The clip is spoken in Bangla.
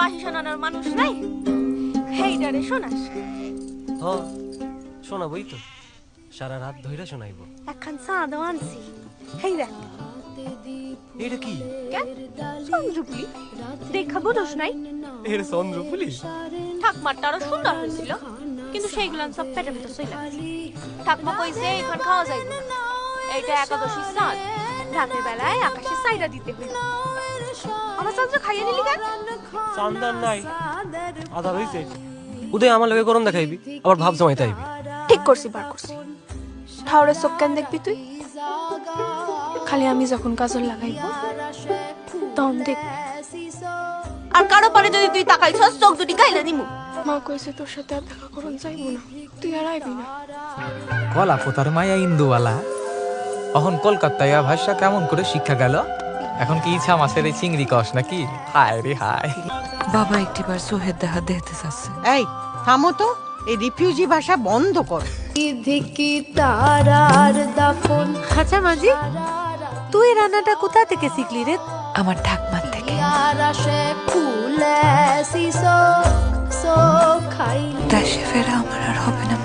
বাঁশি শোনানোর মানুষ নাই, হেইডারে শোনাস। হ শোনাবই তো, সারা রাত ধইরা শোনাইবো। একখান চাঁদও আনছি, হেই দেখ। এটা কি? চন্দ্রপুলি দেখা বোঝস নাই? এটা চন্দ্রপুলি? ঠাকমারটা আরো সুন্দর হয়েছিল, কিন্তু সেইগুলো সব পেটের ভিতর চলে গেছে। ঠাকমা কইছে এখন খাওয়া যাইব না, এইটা একাদশীর চাঁদ, রাতের বেলায় আকাশে সাইরা দিতে হইল। আমার চন্দ্র খাইয়ে নিলি কেন? চান্দার নাই, আধার হইছে। উদয় আমার লগে গরম দেখাইবি, আবার ভাব জমাইতে আইবি। ঠিক করছি, বার করছি। ঠাউরের চোখ কেন দেখবি তুই? খালি আমি যখন কাজল লাগাইব তখন দেখবি। আর কারো পরে যদি তুই তাকাইছস, চোখ দুটি গাইলা দিমু। মা কইছে তোর সাথে আর দেখা করুন যাইব না, তুই আর আইবি না। কলা পোতার মায়া ইন্দুওয়ালা, এখন কলকাতায় ভাষা কেমন করে শিক্ষা গেল? এখন কি ইচ্ছা মাছের এই চিংড়ি কস নাকি? হায় রে হায়। বাবা একটিবার সোহেদ দেখা দেখতে চাচ্ছে। এই থামো তো, এই রিফিউজি ভাষা বন্ধ কর। আচ্ছা মাঝি, তুই রান্নাটা কোথা থেকে শিখলি রে? আমার ঠাকমার থেকে। দেশে ফেরা আমার আর হবে না